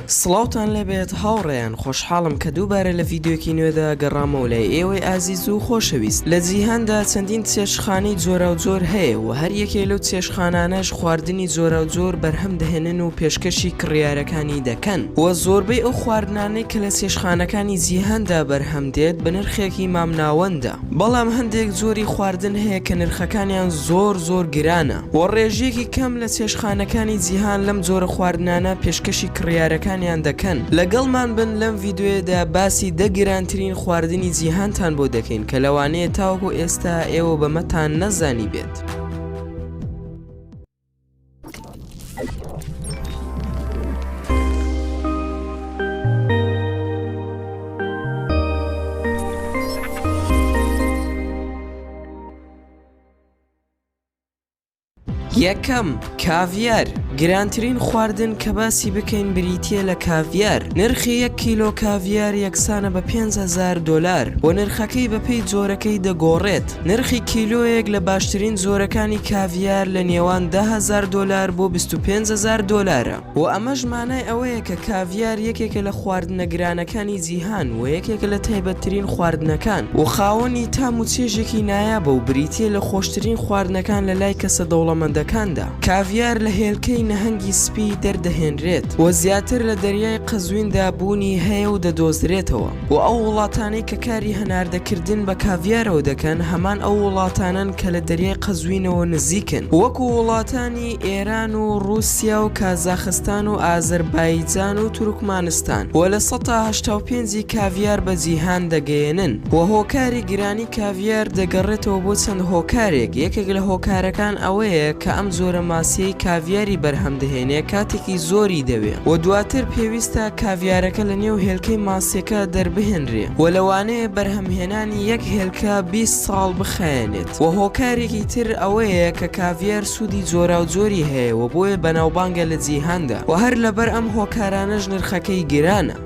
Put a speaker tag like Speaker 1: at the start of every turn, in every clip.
Speaker 1: سڵاوتان لەبێت هاوڕێیان خۆشحاڵم کە دووبارە لە ڤیددیۆکی نوێدا گەڕامە و لای ئێوەی ئازیز و خۆشەویست. لە جیهاندا چەندین چێشتخانەی جۆرە و جۆر هەیە و هەر یەکێ لەو چێشتخانانەش خواردنی جۆرە و جۆر بەرهەم دەهێنن و پێشکەشی کڕیارەکانی دەکەن و زۆربەی ئەو خواردنانەی کە لە چێشتخانەکانی جیهاندا بەرهەم دێت بە نرخێکی مامناوەندە، بەڵام هەندێک جۆری خواردن هەیە کە نرخەکانیان زۆر گرانە و ڕێژەیەکی کەم لە چێشتخانەکانی جیهان لەم جۆرە خواردنانە پێشکەشی کڕیارەکانیان دەکەن. لەگەڵمان بن لەم ڤیددیۆدا باسی دەگرانترین خواردنی جیهانتان بۆ دەکەین کە لەوانەیە تاوەکو ئێستا ئێوە بەمەتان نەزانی بێت. یەکەم، کاڤیار. گرانترین خواردن کە باسی بکەین بریتیە لە کاڤیار. نرخی 1 کیلۆ کاڤیار یەکسانە بە $5,000 و نرخەکەی بەپێی جۆرەکەی دەگۆڕێت. نرخی کیلۆیەک لە باشترین جۆرەکانی کاڤیار لە نێوان $10,000 بۆ $25,000 و ئەمەش مانای ئەوەیە کە کاڤیار یەکێکە لە خواردنە گرانەکانی جیهان و یەکێکە لە تایبەتترین خواردنەکان و خاوەنی تام و چێژێکی نایابە و بریتیە لە خۆشترین خواردنەکان لە لای کەسە دەوڵەمەندەکاندا. کاڤیار لە هێلکەی نەهەنگی سپی دەردەهێنرێت و زیاتر لە دەریای قەزویندا بوونی هەیە و دەدۆزرێتەوە و ئەو وڵاتانەی کە کاری هەناردەکردن بە کاڤیارەوە دەکەن هەمان ئەو وڵاتانن کە لە دەریای قەزوینەوە نزیکن، وەکو وڵاتانی ئێران و رووسیا و کازاخستان و ئازەربایجان و تورکمانستان و لە 185 کاڤیار بە جیهان دەگەیەنن و هۆکاری گرانی کاڤیار دەگەڕێتەوە بۆ چەند هۆکارێک. یەکێک لە هۆکارەکان ئەوەیە کە ئەم جۆرە ماسیەی کاڤیاری بەرهەم دەهێنێ کاتێکی زۆری دەوێت و دواتر پێویستە کاڤیارەکە لە نێو هێلکەی ماسیەکە دەربهێنرێ و لەوانەیە بەرهەمهێنانی یەک هێلکە 20 ساڵ بخایێنێت. و هۆکارێکی تر ئەوەیە کە کاڤیار سوودی جۆرا و جۆری هەیە و بۆیە بەناوبانگە لە جیهاندا و هەر لەبەر ئەم هۆکارانەش نرخەکەی گرانە.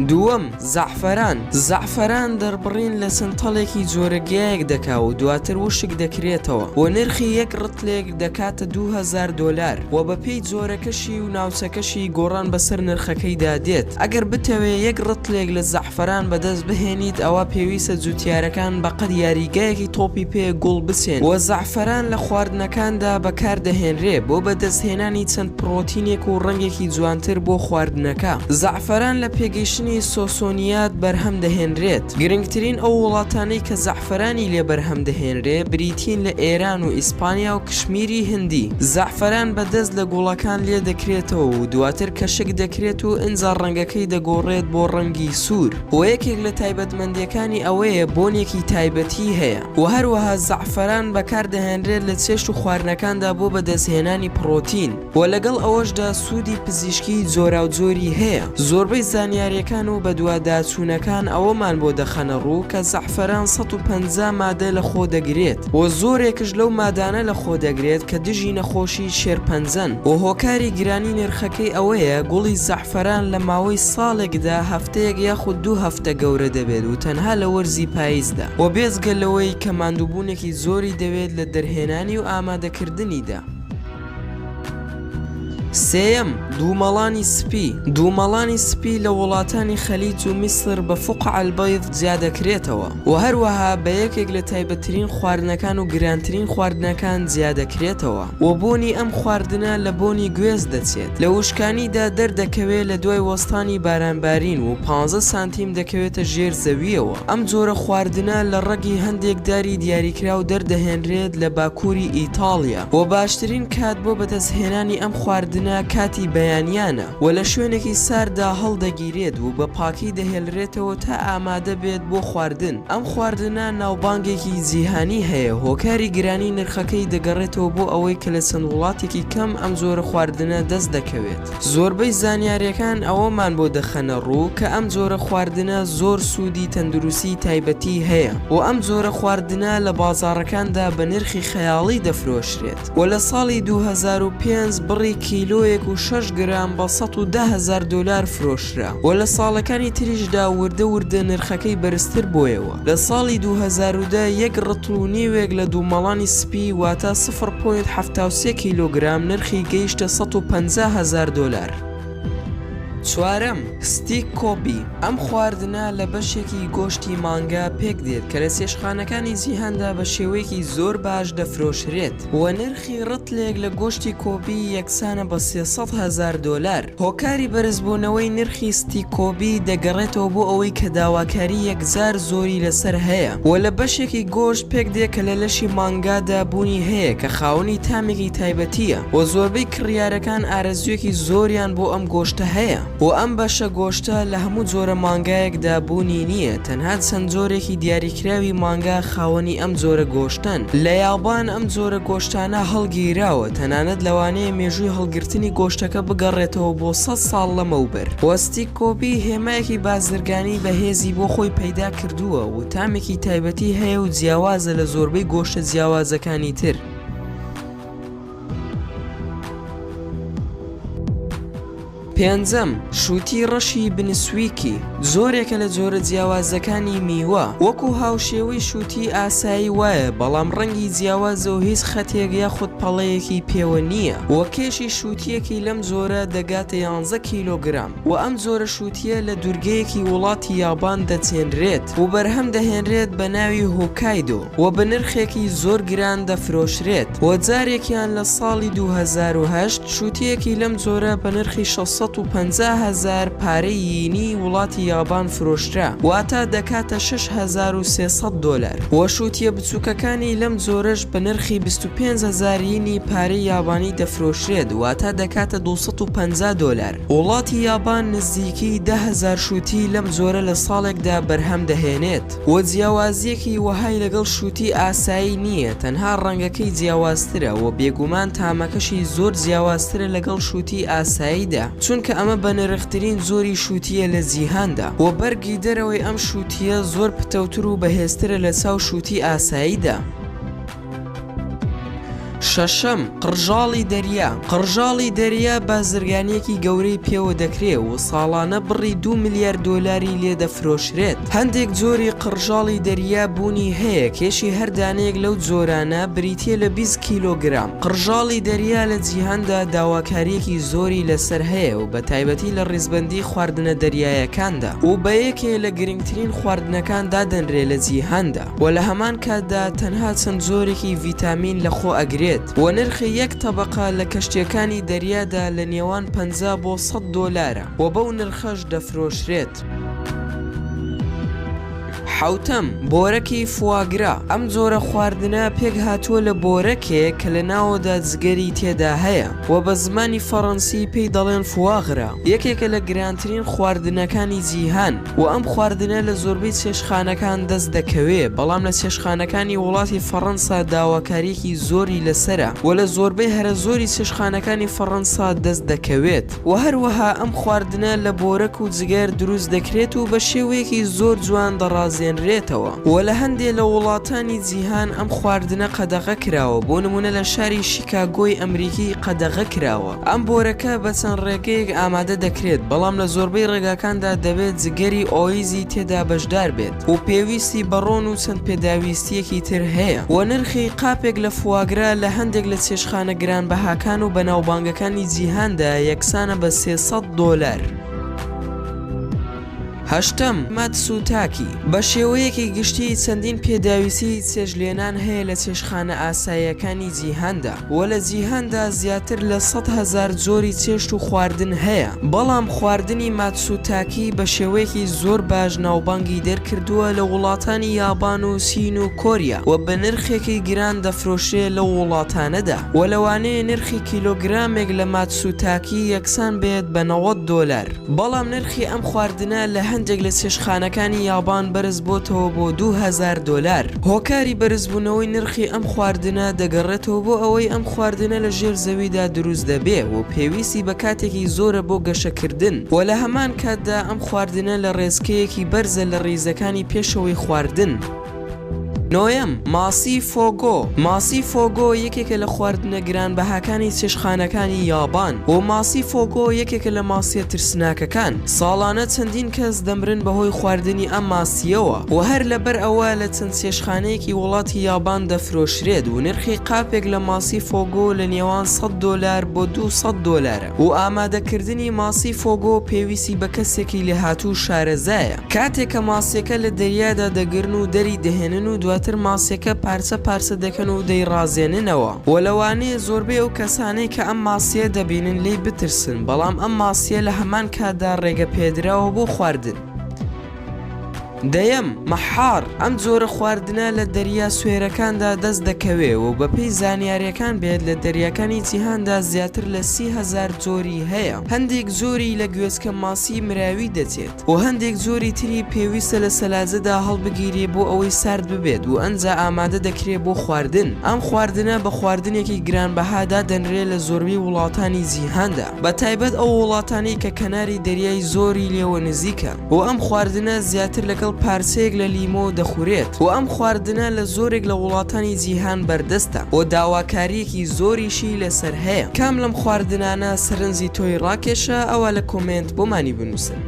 Speaker 1: دووەم، زەعفەران. زەعفەران دەربڕین لە سنتەڵێکی جۆرەگیایەک دەکا و دواتر وشک دەکرێتەوە و نرخی یەک ڕتلێک دەکاتە $2,000 و بەپێی جۆرەکەشی و ناوچەکەشی گۆڕان بەسەر نرخەکەیدا دێت. ئەگەر بتەوێت یەک ڕتلێک لە زەعفەران بەدەست بهێنیت ئەوە پێویستە جوتیارەکان بەقەد یاریگایەکی تۆپی پێ گوڵ بچێن و زەعفەران لە خواردنەکاندا بەکاردەهێنرێ بۆ بەدەستهێنانی چەند پرۆتینێک و ڕەنگێکی جوانتر بۆ خواردنەکە. زەعفەران لە پێگەیشتنی سۆسۆنیات بەرهەم دەهێنرێت. گرنگترین ئەو وڵاتانەی کە زەعفەرانی لێ بەرهەم دەهێنرێ بریتین لە ئێران و ئیسپانیا و کشمیری هندی. زەعفەران بەدەست لە گوڵەکان لێ دەکرێتەوە و دواتر کەشک دەکرێت و ئنجا ڕەنگەکەی دەگۆڕێت بۆ ڕەنگی سوور و یەکێک لە تایبەتمەندیەکانی ئەوەیە بۆنێکی تایبەتی هەیە و هەروەها زەعفەران بەکاردەهێنرێت لە چێشت و خواردنەکاندا بۆ بەدەستهێنانی پرۆتین و لەگەڵ ئەوەشدا سوودی پزیشکی جۆرا و جۆری هەیە. زۆربەی زانیاریەکان و بە دوواداچوونەکان ئەوەمان بۆ دەخەنە ڕوو کە زەعفەران 150 مادە لە خۆ دەگرێت و زۆرێکش لەو مادانە لە خۆ دەگرێت کە دژی نەخۆشی شێرپەنجەن و هۆکاری گرانی نرخەکەی ئەوەیە گوڵی زەعفەران لە ماوەی ساڵێکدا هەفتەیەک یاخود 2 هەفتە گەورە دەبێت و تەنها لە وەرزی پاییزدا و بێجگە لەوەی کە ماندووبوونێکی زۆری دەوێت لە دەرهێنانی و ئامادەکردنیدا. سێەم، دوومەڵانی سپی. دوومەڵانی سپی لە وڵاتانی خەلیج و میسر بە فوقع البەیض جیادەکرێتەوە و هەروەها بە یەکێک لە تایبەتترین خواردنەکان و گرانترین خواردنەکان جیادەکرێتەوە و بۆنی ئەم خواردنە لە بۆنی گوێز دەچێت. لە وشکانیدا دەردەکەوێت لە دوای وەستانی بارانبارین و 15 سانتیم دەکەوێتە ژێر زەویەوە. ئەم جۆرە خواردنە لە ڕەگی هەندێک داری دیاریکرا و دەردەهێنرێت لە باکووری ئیتاڵیا و باشترین کات بۆ بەدەستهێنانی ئەم خواردنە کاتی بەیانیانە و لە شوێنێکی ساردا هەڵدەگیرێت و بە پاکی دەهێلرێتەوە تا ئامادە بێت بۆ خواردن. ئەم خواردنە ناوبانگێکی جیهانی هەیە. هۆکاری گرانی نرخەکەی دەگەڕێتەوە بۆ ئەوەی کە لە چەند وڵاتێکی کەم ئەم جۆرە خواردنە دەست دەکەوێت. زۆربەی زانیاریەکان ئەوەمان بۆ دەخەنە ڕوو کە ئەم جۆرە خواردنە زۆر سوودی تەندروستی تایبەتی هەیە و ئەم جۆرە خواردنە لە بازاڕەکاندا بە نرخی خەیاڵی دەفرۆشرێت و لە ساڵی 2005 بڕی کیلۆ کیلۆیەک و 6 گرام بە 110,000 دلار فرۆشرا و لە ساڵەکانی تریشدا وردە نرخەکەی بەرزتر بۆیەوە. لە ساڵی 2010 یەک ڕتڵ و نیوێک لە دوومەڵانی سپی واتە 0.73 کیلۆگرام نرخی گەیشتە 150,000 دلار. چوارەم، ستیک کۆبی. ئەم خواردنە لە بەشێکی گۆشتی مانگا پێک دێت کە لە چێشتخانەکانی جیهاندا بە شێوەیەکی زۆر باش دەفرۆشرێت و نرخی ڕتلێک لە گۆشتی کۆبی یەکسانە بە 300,000 دلار. هۆکاری بەرزبوونەوەی نرخی ستیک کۆبی دەگەڕێتەوە بۆ ئەوەی کە داواکاری یەکجار زۆری لەسەر هەیە و لە بەشێکی گۆشت پێک دێت کە لە لەشی مانگادا بوونی هەیە کە خاوەنی تامێکی تایبەتیە و زۆربەی کڕیارەکان ئارەزوویەکی زۆریان بۆ ئەم گۆشتە هەیە. و ئەم بەشە گۆشتە لە هەموو جۆرە مانگایەکدا بوونی نییە، تەنها چەند جۆرێکی دیاریکراوی مانگا خاوەنی ئەم جۆرە گۆشتن. لە یابان ئەم جۆرە گۆشتانە هەڵگیراوە، تەنانەت لەوانەیە مێژووی هەڵگرتنی گۆشتەکە بگەڕێتەوە بۆ 100 ساڵ لەمەوبەر. وەستی کۆبی هێمایەکی بازرگانی بەهێزی بۆ خۆی پەیدا کردووە و تامێکی تایبەتی هەیە و جیاوازە لە زۆربەی گۆشتە جیاوازەکانی تر. پێنجەم، شووتی ڕەشی بنسویکی. زۆرێکە لە جۆرە جیاوازەکانی میوە وەکو هاوشێوەی شووتی ئاسایی وایە، بەڵام ڕەنگی جیاوازە و هیچ خەتێک یاخود پەڵەیەکی پێوە نییە و کێشی شووتیەکی لەم جۆرە دەگاتە 11 کیلۆگرام و ئەم جۆرە شووتیە لە دوورگەیەکی وڵاتی یابان دەچێنرێت و بەرهەم دەهێنرێت بە ناوی هۆکایدۆ و بە نرخێکی زۆر گران دەفرۆشرێت و جارێکیان لە ساڵی 2008 شووتیەکی لەم جۆرە بە نرخی 650,000 پارەی یینی وڵاتی یابان فرۆشرا واتە دەکاتە 6,300 دلار و شووتیە بچووکەکانی لەم جۆرەش بە نرخی 25,000 یینی پارەی یابانی دەفرۆشرێت واتە دەکاتە 250 دلار. وڵاتی یابان نزیکی 10,000 شووتی لەم جۆرە لە ساڵێکدا بەرهەم دەهێنێت و جیاوازیەکی وەهای لەگەڵ شووتی ئاسایی نییە، تەنها ڕەنگەکەی جیاوازترە و بێگومان تامەکەشی زۆر جیاوازترە لەگەڵ شووتی ئاساییدا، چونکە ئەمە بە نرخترین زۆری شووتیە لە جیهاندا و بەرگی دەرەوەی ئەم شووتیە زۆر پتەوتر و بەهێزترە لە چاو شووتی ئاساییدا. شەشەم، قڕژاڵی دەریا. قڕژاڵی دەریا بازرگانیەکی گەورەی پێوە دەکرێت و ساڵانە بڕی 2 میلیارد دلاری لێ دەفرۆشرێت. هەندێک جۆری قڕژاڵی دەریا بوونی هەیە، کێشی هەردانەیەک لەو جۆرانە بریتیە لە 20 کیلۆگرام. قڕژاڵی دەریا لە جیهاندا داواکاریەکی زۆری لەسەر هەیە و بە تایبەتی لە ڕیزبەندی خواردنە دەریایەکاندا و بە یەکێ لە گرنگترین خواردنەکان دادەنرێت لە جیهاندا و لە هەمان کاتدا تەنها چەند جۆرێکی ڤیتامین لە خۆ ئەگرێت و نرخی یەک تەبەقە لە کەشتیەکانی دەریادا لە نێوان 50 بۆ 100 دلارە و بەو نرخەش دەفرۆشرێت. حوتەم، بۆرەکی فواگرا. ئەم جۆرە خواردنە پێک هاتووە لە بۆرەکێک کە لە ناوەدا جگەری تێدا هەیە و بە زمانی فەڕەنسی پێی دەڵێن فواغرا. یەکێکە لە گرانترین خواردنەکانی جیهان و ئەم خواردنە لە زۆربەی چێشتخانەکان دەست دەکەوێت، بەڵام لە چێشتخانەکانی وڵاتی فەڕەنسا داواکاریەکی زۆری لەسرە و لە زۆربەی هەرە زۆری چێشتخانەکانی فەڕەنسا دەست دەکەوێت و هەروەها ئەم خواردنە لە بۆرەک و جگەر دروست دەکرێت و بە شێوەیەکی زۆر جوان دەڕازێنرێتەوە و لە هەندێک لە وڵاتانی جیهان ئەم خواردنە قەدەغە کراوە، بۆ نمونە لە شاری شیکاگۆی ئەمریکی قەدەغە کراوە. ئەم بۆرەکە بە چەند ڕێگەیەک ئامادە دەکرێت، بەڵام لە زۆربەی ڕێگاکاندا دەبێت جگەری ئۆیزی تێدا بەشدار بێت و پێویستی بەڕۆن و چەند پێداویستیەکی تر هەیە و نرخی قاپێک لە فواگرا لە هەندێک لە چێشتخانە گرانبەهاکان و بەناوبانگەکانی جیهاندا یەکسانە بە 300 دلار. هەشتەم، ماتسوتاکی. بە شێوەیەکی گشتی چەندین پێداویستی چێژلێنان هەیە لە چێشتخانە ئاساییەکانی جیهاندا و لە جیهاندا زیاتر لە 100,000 جۆری چێشت و خواردن هەیە، بەڵام خواردنی ماتسوتاکی بە شێوەیەکی زۆر باش ناوبانگی دەرکردووە لە وڵاتانی یابان و سین و کۆریا و بە نرخێکی گران دەفرۆشرێت لە وڵاتانەدا و لەوانەیە نرخی کیلۆگرامێک لە ماتسوتاکی یەکسان بێت بە 90 دلار، بەڵام نرخی ئەم خواردنە لە هەندێک لە چێشتخانەکانی یابان بەرز بۆتەوە بۆ 2000 دلار. هۆکاری بەرزبوونەوەی نرخی ئەم خواردنە دەگەڕێتەوە بۆ ئەوەی ئەم خواردنە لە ژێر زەویدا دروست دەبێ و پێویستی بە کاتێکی زۆرە بۆ گەشەکردن و لە هەمان کاتدا ئەم خواردنە لە ڕێزکەیەکی بەرزە لە ڕیزەکانی پێشەوەی خواردن. نۆیەم ماسی فۆگۆ. ماسی فۆگۆ یەکێکە لە خواردنە گرانبەهاکانی چێشتخانەکانی یابان و ماسی فۆگۆ یەکێکە لە ماسیە ترسناکەکان. ساڵانە چەندین کەس دەمرن بەهۆی خواردنی ئەم ماسیەوە و هەر لەبەر ئەوە لە چەند چێشتخانەیەکی وڵاتی یابان دەفرۆشرێت و نرخی قاپێک لە ماسی فۆگۆ لە نێوان $100 بۆ $200 و ئامادەکردنی ماسی فۆگۆ پێویستی بە کەسێکی لێهاتوو شارەزایە. کاتێک کە ماسیەکە لە دەریادا دەگرن و دەری دەهێنن و دواتر ماسیەکە پارچە پارچە دەکەن و دەیڕازێننەوە و لەوانەیە زۆربەی ئەو کەسانەی کە ئەم ماسیە دەبینن لی بترسن، بەڵام ئەم ماسیە لە هەمان کاتدا ڕێگە پێدراوە بۆ خواردن. دەیەم مەحار. ئەم جۆرە خواردنە لە دەریا سوێرەکاندا دەست دەکەوێ و بەپێی زانیاریەکان بێت لە دەریاکانی جیهاندا زیاتر لە 30,000 جۆری هەیە. هەندێک جۆری لە گوێچکە ماسی مراوی دەچێت و هەندێک جۆری تری پێویستە لە سەلاجەدا هەڵبگیرێ بۆ ئەوەی سارد ببێت و ئەنجا ئامادە دەکرێت بۆ خواردن. ئەم خواردنە بە خواردنێکی گرانبەهادا دەنرێت لە زۆربەی وڵاتانی جیهاندا، بە تایبەت ئەو وڵاتانی کە کەناری دەریای زۆری لێوە نزیکە و ئەم خواردنە زیاتر لەگەڵ پارچەیەک لە لیمۆ دەخورێت و ئەم خواردنە لە زۆرێک لە وڵاتانی جیهان بەردەستە و داواکاریەکی زۆریشی لەسەر هەیە. کام لەم خواردنانە سەرنجی تۆی ڕاکێشە ئەوە لە کۆمنت بۆمانی بنووسن.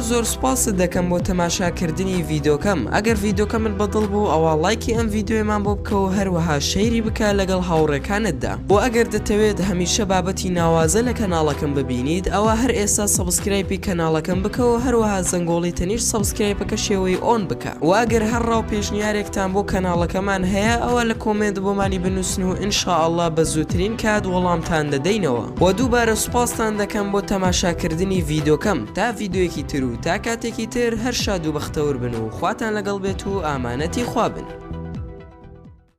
Speaker 1: زۆر سوپاست دەکەم بۆ تەماشاکردنی ڤیدۆکەم. ئەگەر ڤیدۆکە من بەدڵ بوو ئەوە لایکی ئەم ڤیدۆیەمان بۆ بکە و هەروەها شەیری بکە لەگەڵ هاوڕێکانتدا و ئەگەر دەتەوێت هەمیشە بابەتی ناوازە لە کەناڵەکەم ببینیت ئەوە هەر ئێستا سەبسکرایبی کەناڵەکەم بکە و هەروەها زەنگۆڵی تەنیش سەبسکرایبەکە شێوەی ئۆن بکە و ئەگەر هەر ڕاو پێشنیارێکتان بۆ کەناڵەکەمان هەیە ئەوە لە کۆمنت بۆمانی بنووسن و ئینشاءالله بە زووترین کات وەڵامتان دەدەینەوە و دووبارە سوپاستان دەکەم بۆ تەماشاکردنی ڤیدۆکەم. تا ڤیدۆیەکی تر و تا کاتێکی تر هەر شاد و بەختەور بن و خواتان لەگەڵ بێت و ئامانەتی خوا بن.